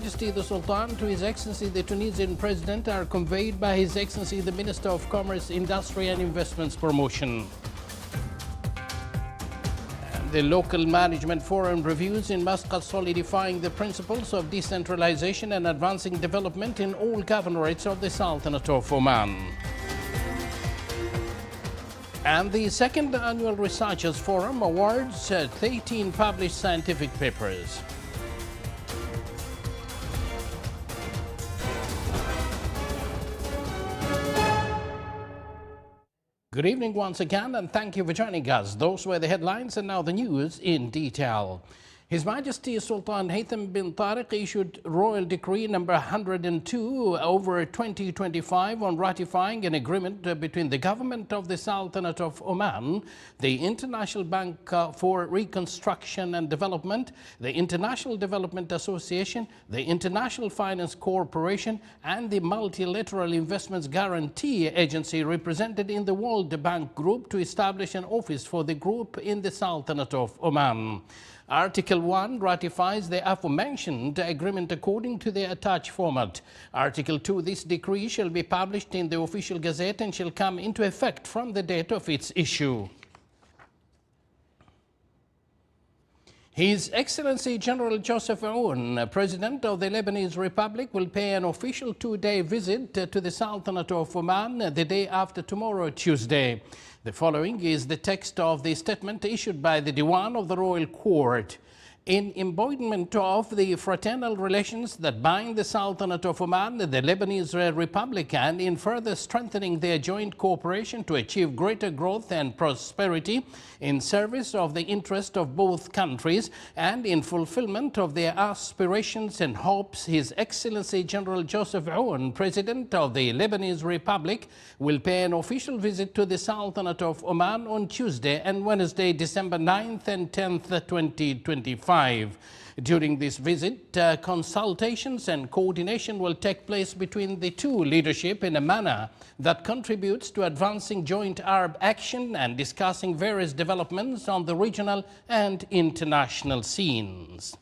Majesty the Sultan to His Excellency the Tunisian President are conveyed by His Excellency the Minister of Commerce, Industry and Investments Promotion. The Local Management Forum reviews in Muscat solidifying the principles of decentralization and advancing development in all governorates of the Sultanate of Oman. And the second annual Researchers Forum awards 13 published scientific papers. Good evening once again, and thank you for joining us. Those were the headlines, and now the news in detail. His Majesty Sultan Haytham bin Tariq issued Royal Decree number 102 over 2025 on ratifying an agreement between the Government of the Sultanate of Oman, the International Bank for Reconstruction and Development, the International Development Association, the International Finance Corporation, and the Multilateral Investments Guarantee Agency represented in the World Bank Group to establish an office for the group in the Sultanate of Oman. Article 1 ratifies the aforementioned agreement according to the attached format. Article 2, this decree shall be published in the official gazette and shall come into effect from the date of its issue. His Excellency General Joseph Aoun, President of the Lebanese Republic, will pay an official 2-day visit to the Sultanate of Oman the day after tomorrow, Tuesday. The following is the text of the statement issued by the Diwan of the Royal Court. In embodiment of the fraternal relations that bind the Sultanate of Oman, the Lebanese Republic, and in further strengthening their joint cooperation to achieve greater growth and prosperity in service of the interest of both countries and in fulfillment of their aspirations and hopes, His Excellency General Joseph Aoun, President of the Lebanese Republic, will pay an official visit to the Sultanate of Oman on Tuesday and Wednesday, December 9th and 10th, 2025. During this visit, consultations and coordination will take place between the two leadership in a manner that contributes to advancing joint Arab action and discussing various developments on the regional and international scenes.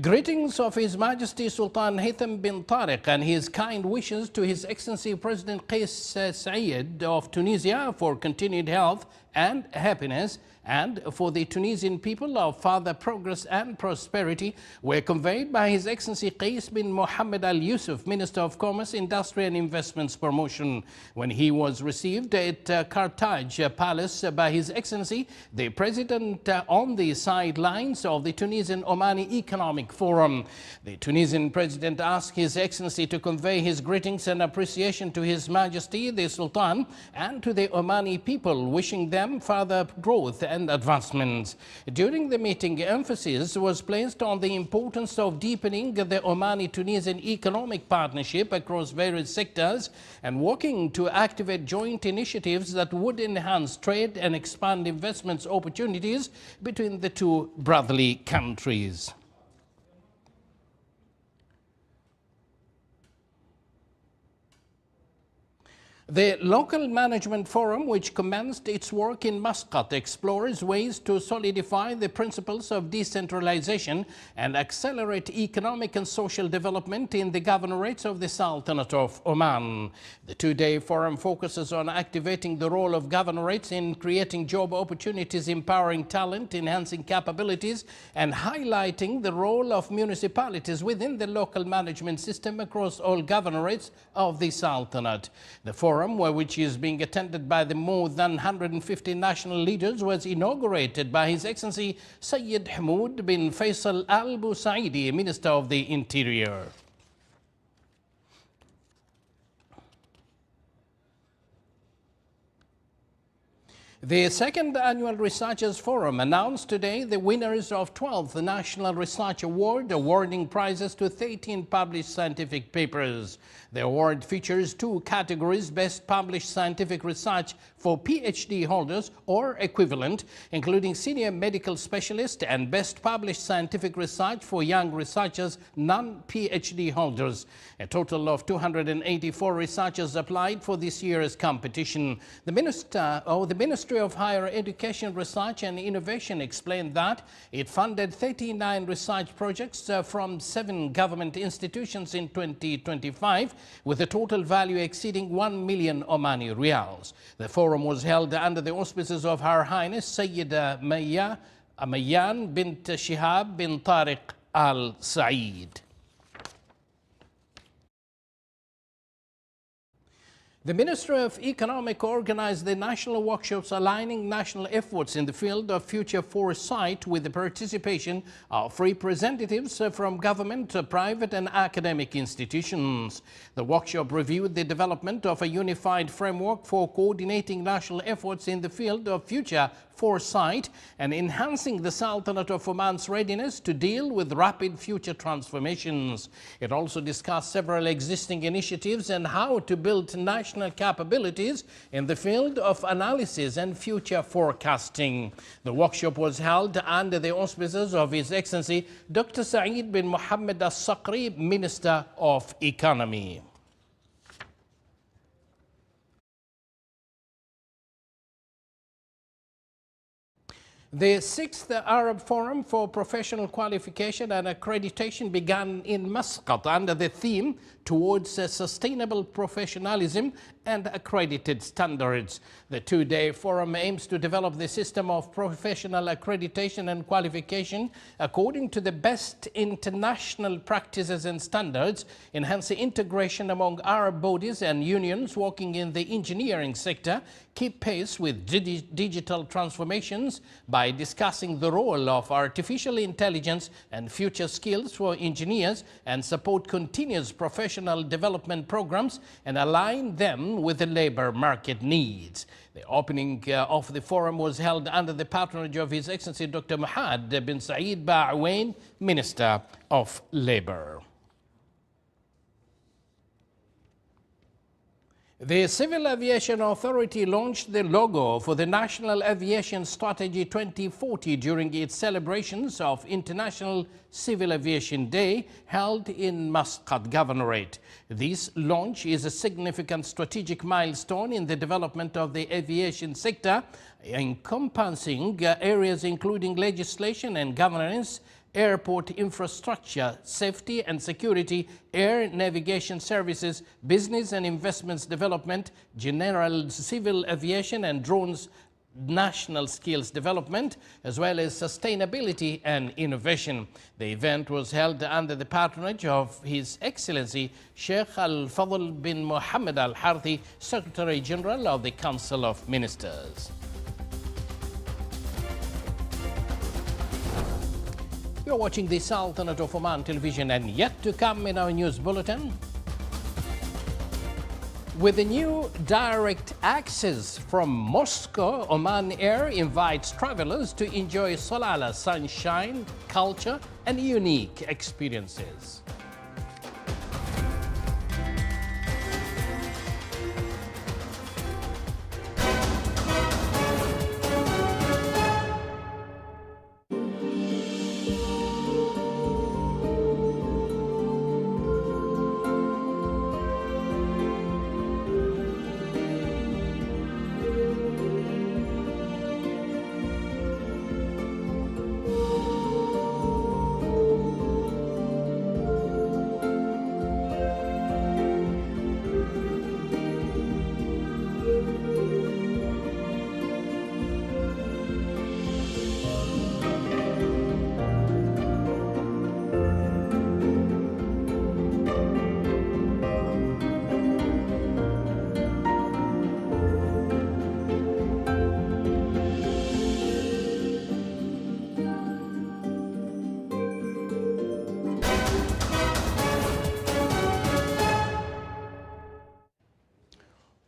Greetings of His Majesty Sultan Haytham bin Tariq and his kind wishes to His Excellency President Qais Said of Tunisia for continued health and happiness, and for the Tunisian people of further progress and prosperity, were conveyed by His Excellency Qais bin Mohammed Al Yusuf, Minister of Commerce, Industry and Investments Promotion, when he was received at Carthage Palace by His Excellency the President on the sidelines of the Tunisian Omani Economic Forum. The Tunisian President asked His Excellency to convey his greetings and appreciation to His Majesty the Sultan and to the Omani people, wishing them further growth and advancements. During the meeting, emphasis was placed on the importance of deepening the Omani-Tunisian economic partnership across various sectors and working to activate joint initiatives that would enhance trade and expand investments opportunities between the two brotherly countries. The Local Management Forum, which commenced its work in Muscat, explores ways to solidify the principles of decentralization and accelerate economic and social development in the governorates of the Sultanate of Oman. The 2-day forum focuses on activating the role of governorates in creating job opportunities, empowering talent, enhancing capabilities, and highlighting the role of municipalities within the local management system across all governorates of the Sultanate. The forum, which is being attended by the more than 150 national leaders, was inaugurated by His Excellency Sayyid Hamoud bin Faisal Al Busaidi, Minister of the Interior. The second annual Researchers Forum announced today the winners of 12th National Research Award, awarding prizes to 13 published scientific papers. The award features 2 categories: Best Published Scientific Research for PhD holders or equivalent, including Senior Medical Specialist, and Best Published Scientific Research for Young Researchers, non-PhD holders. A total of 284 researchers applied for this year's competition. The Ministry Ministry of Higher Education, Research and Innovation explained that it funded 39 research projects from 7 government institutions in 2025, with a total value exceeding 1 million Omani Riyals. The forum was held under the auspices of Her Highness Sayyida Mayyan bint Shihab bin Tariq Al Saeed. The Ministry of Economic organized the national workshops aligning national efforts in the field of future foresight with the participation of representatives from government, private and academic institutions. The workshop reviewed the development of a unified framework for coordinating national efforts in the field of future foresight and enhancing the Sultanate of Oman's readiness to deal with rapid future transformations. It also discussed several existing initiatives and how to build national capabilities in the field of analysis and future forecasting. The workshop was held under the auspices of His Excellency Dr. Saeed bin Mohammed Al-Saqri, Minister of Economy. The 6th Arab Forum for Professional Qualification and Accreditation began in Muscat under the theme Towards Sustainable Professionalism and Accredited Standards. The 2-day forum aims to develop the system of professional accreditation and qualification according to the best international practices and standards, enhance the integration among Arab bodies and unions working in the engineering sector, keep pace with digital transformations by discussing the role of artificial intelligence and future skills for engineers, and support continuous professional development programs and align them with the labor market needs. The opening of the forum was held under the patronage of His Excellency Dr. Muhammad bin Saeed Ba'awain, Minister of Labor. The Civil Aviation Authority launched the logo for the National Aviation Strategy 2040 during its celebrations of International Civil Aviation Day held in Muscat Governorate. This launch is a significant strategic milestone in the development of the aviation sector, encompassing areas including legislation and governance, airport infrastructure, safety and security, air navigation services, business and investments development, general civil aviation and drones, national skills development, as well as sustainability and innovation. The event was held under the patronage of His Excellency Sheikh Al-Fadl bin Mohammed Al-Harthi, Secretary General of the Council of Ministers. You're watching the Sultanate of Oman television, and yet to come in our news bulletin. With the new direct access from Moscow, Oman Air invites travelers to enjoy Salalah sunshine, culture and unique experiences.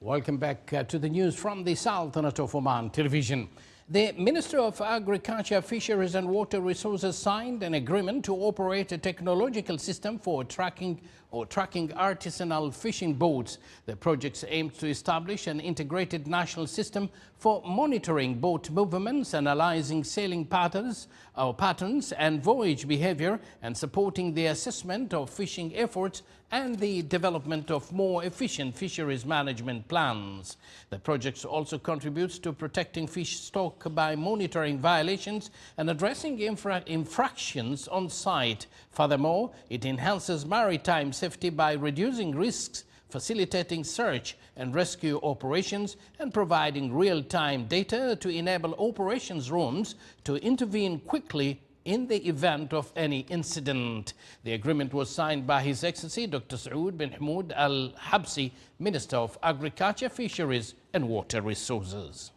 Welcome back to the news from the Sultanate of Oman television. The Minister of Agriculture, Fisheries and Water Resources signed an agreement to operate a technological system for tracking artisanal fishing boats. The project aims to establish an integrated national system for monitoring boat movements, analyzing sailing patterns, our patterns and voyage behavior, and supporting the assessment of fishing efforts and the development of more efficient fisheries management plans. The project also contributes to protecting fish stock by monitoring violations and addressing infractions on site. Furthermore, it enhances maritime safety by reducing risks, facilitating search and rescue operations, and providing real-time data to enable operations rooms to intervene quickly in the event of any incident. The agreement was signed by His Excellency Dr. Saud bin Hamoud Al Habsi, Minister of Agriculture, Fisheries and Water Resources.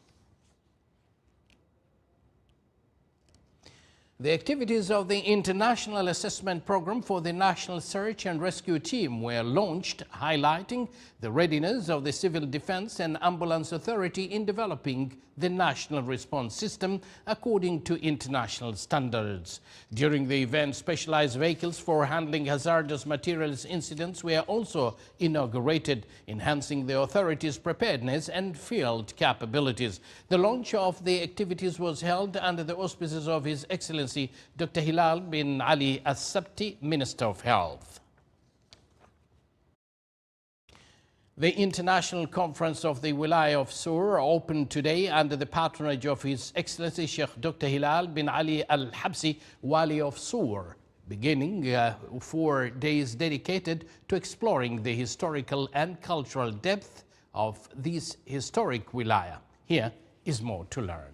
The activities of the International Assessment Program for the National Search and Rescue Team were launched, highlighting the readiness of the Civil Defense and Ambulance Authority in developing the national response system according to international standards. During the event, specialized vehicles for handling hazardous materials incidents were also inaugurated, enhancing the authorities' preparedness and field capabilities. The launch of the activities was held under the auspices of His Excellency Dr. Hilal bin Ali Al-Sabti, Minister of Health. The International Conference of the Wilaya of Sur opened today under the patronage of His Excellency Sheikh Dr. Hilal bin Ali Al-Habsi, Wali of Sur, beginning 4 days dedicated to exploring the historical and cultural depth of this historic wilaya. Here is more to learn.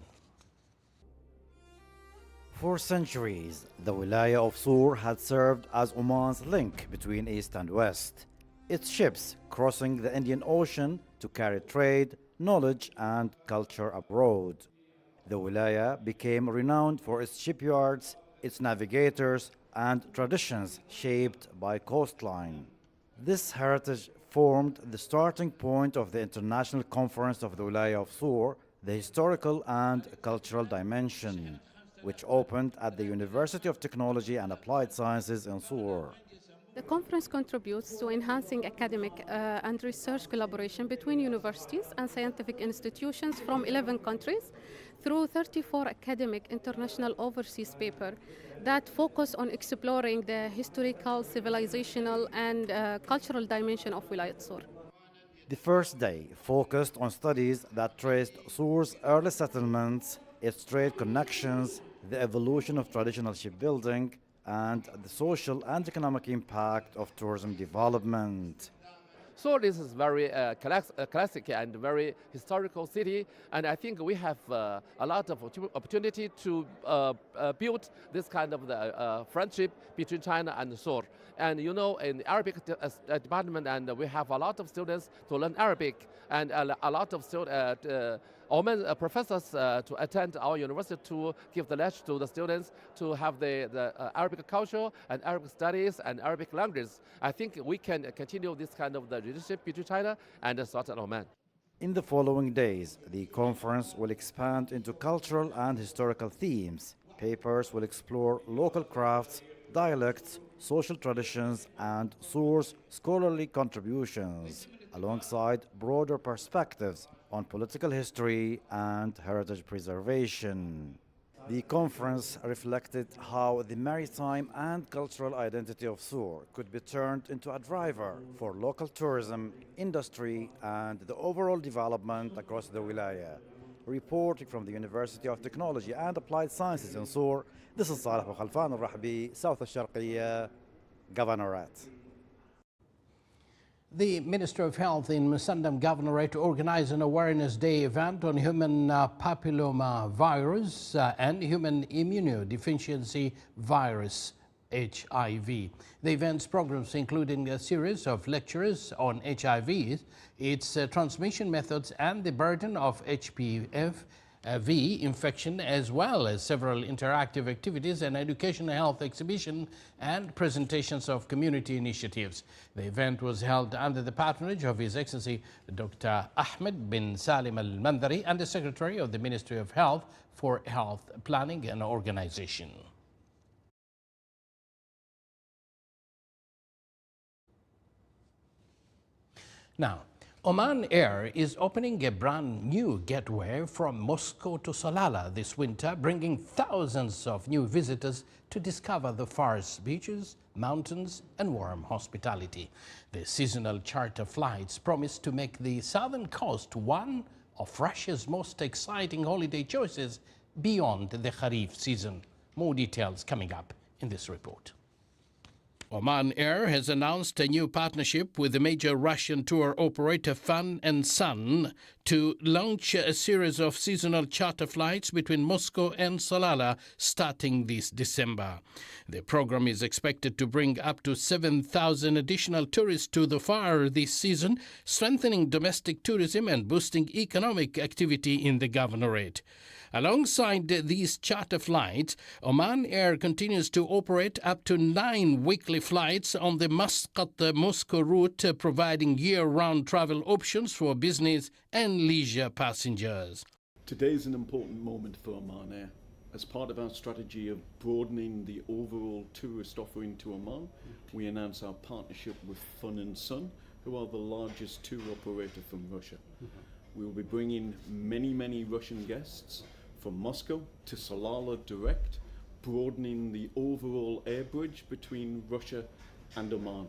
For centuries, the Wilaya of Sur had served as Oman's link between East and West. Its ships crossing the Indian Ocean to carry trade, knowledge, and culture abroad. The Wilaya became renowned for its shipyards, its navigators, and traditions shaped by coastline. This heritage formed the starting point of the International Conference of the Wilaya of Sur, the historical and cultural dimension, which opened at the University of Technology and Applied Sciences in Sur. The conference contributes to enhancing academic and research collaboration between universities and scientific institutions from 11 countries through 34 academic international overseas papers that focus on exploring the historical, civilizational, and cultural dimension of Wilayat Sur. The first day focused on studies that traced Sur's early settlements, its trade connections, the evolution of traditional shipbuilding, and the social and economic impact of tourism development. So this is very classic and very historical city, and I think we have a lot of opportunity to build this kind of friendship between China and Seoul. And you know, in the Arabic department, and we have a lot of students to learn Arabic, and a lot of professors to attend our university to give the lecture to the students to have the Arabic culture and Arabic studies and Arabic language. I think we can continue this kind of the relationship between China and Southern Oman. In the following days, the conference will expand into cultural and historical themes. Papers will explore local crafts, dialects, social traditions, and Sur's scholarly contributions, alongside broader perspectives on political history and heritage preservation. The conference reflected how the maritime and cultural identity of Sur could be turned into a driver for local tourism, industry, and the overall development across the wilaya. Reporting from the University of Technology and Applied Sciences in Sur, this is Saleh Abu Khalfan al-Rahbi, South al-Sharqiyya, Governorate. The Minister of Health in Musandam Governorate organized an awareness day event on human papilloma virus and human immunodeficiency virus, HIV. The event's programs including a series of lectures on HIV, its transmission methods, and the burden of HPV infection, as well as several interactive activities and educational health exhibition and presentations of community initiatives. The event was held under the patronage of His Excellency Dr. Ahmed bin Salim Al-Mandari and the Secretary of the Ministry of Health for Health Planning and Organization. Now, Oman Air is opening a brand new gateway from Moscow to Salalah this winter, bringing thousands of new visitors to discover the Far's beaches, mountains, and warm hospitality. The seasonal charter flights promise to make the southern coast one of Russia's most exciting holiday choices beyond the Kharif season. More details coming up in this report. Oman Air has announced a new partnership with the major Russian tour operator Fan and Sun to launch a series of seasonal charter flights between Moscow and Salalah starting this December. The program is expected to bring up to 7,000 additional tourists to the Far this season, strengthening domestic tourism and boosting economic activity in the governorate. Alongside these charter flights, Oman Air continues to operate up to 9 weekly flights on the Muscat-Moscow route, providing year-round travel options for business and leisure passengers. Today is an important moment for Oman Air. As part of our strategy of broadening the overall tourist offering to Oman, we announce our partnership with Fun and Sun, who are the largest tour operator from Russia. We will be bringing many Russian guests from Moscow to Salalah direct, broadening the overall air bridge between Russia and Oman.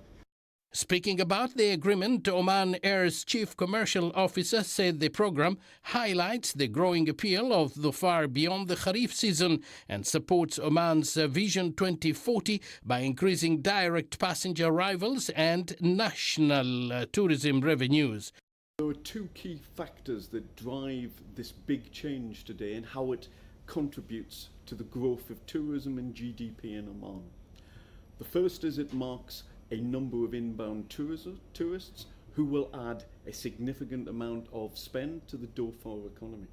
Speaking about the agreement, Oman Air's chief commercial officer said the program highlights the growing appeal of the Far beyond the Kharif season and supports Oman's Vision 2040 by increasing direct passenger arrivals and national tourism revenues. There are two key factors that drive this big change today and how it contributes to the growth of tourism and GDP in Oman. The first is it marks a number of inbound tourists who will add a significant amount of spend to the Dhofar economy.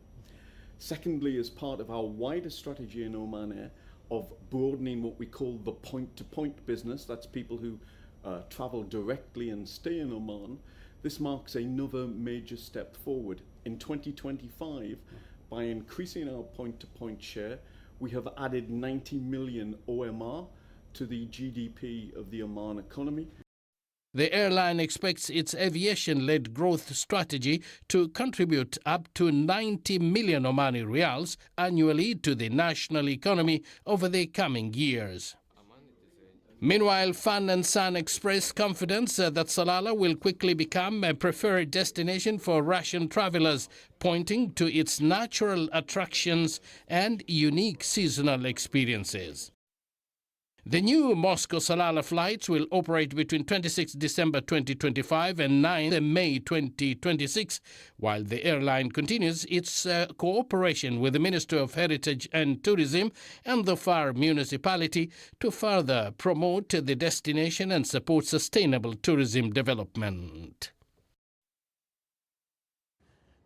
Secondly, as part of our wider strategy in Oman Air of broadening what we call the point-to-point business, that's people who travel directly and stay in Oman, this marks another major step forward. In 2025, by increasing our point-to-point share, we have added 90 million OMR to the GDP of the Oman economy. The airline expects its aviation-led growth strategy to contribute up to 90 million Omani riyals annually to the national economy over the coming years. Meanwhile, Fan and Sun expressed confidence that Salalah will quickly become a preferred destination for Russian travelers, pointing to its natural attractions and unique seasonal experiences. The new Moscow-Salalah flights will operate between 26 December 2025 and 9 May 2026, while the airline continues its cooperation with the Ministry of Heritage and Tourism and the Far municipality to further promote the destination and support sustainable tourism development.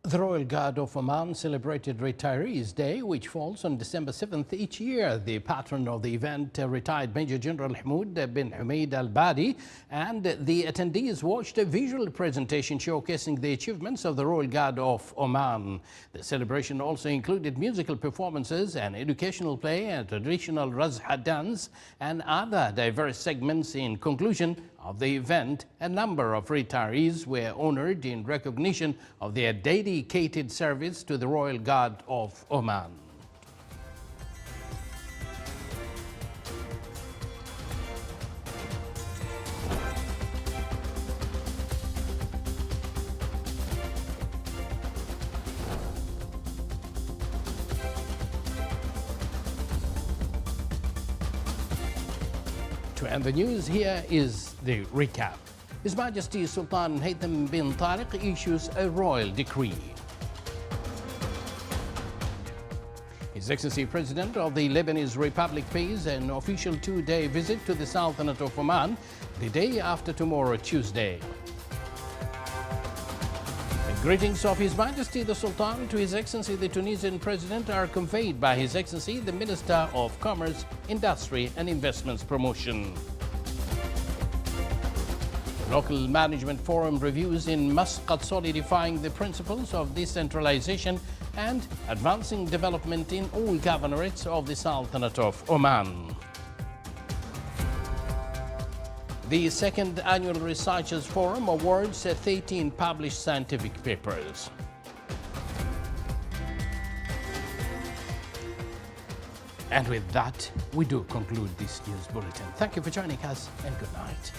The Royal Guard of Oman celebrated Retirees Day, which falls on December 7th each year. The patron of the event, retired Major General Hamoud bin Humaid Al-Badi, and the attendees watched a visual presentation showcasing the achievements of the Royal Guard of Oman. The celebration also included musical performances, an educational play, a traditional Razha dance, and other diverse segments. In conclusion of the event, a number of retirees were honored in recognition of their dedicated service to the Royal Guard of Oman. To end the news, here is the recap. His Majesty Sultan Haytham bin Tariq issues a royal decree. His Excellency President of the Lebanese Republic pays an official 2-day visit to the Sultanate of Oman the day after tomorrow, Tuesday. The greetings of His Majesty the Sultan to His Excellency the Tunisian President are conveyed by His Excellency the Minister of Commerce, Industry and Investments Promotion. The Local Management Forum reviews in Muscat solidifying the principles of decentralization and advancing development in all governorates of the Sultanate of Oman. The second annual Researchers Forum awards 13 published scientific papers. And with that, we do conclude this news bulletin. Thank you for joining us, and good night.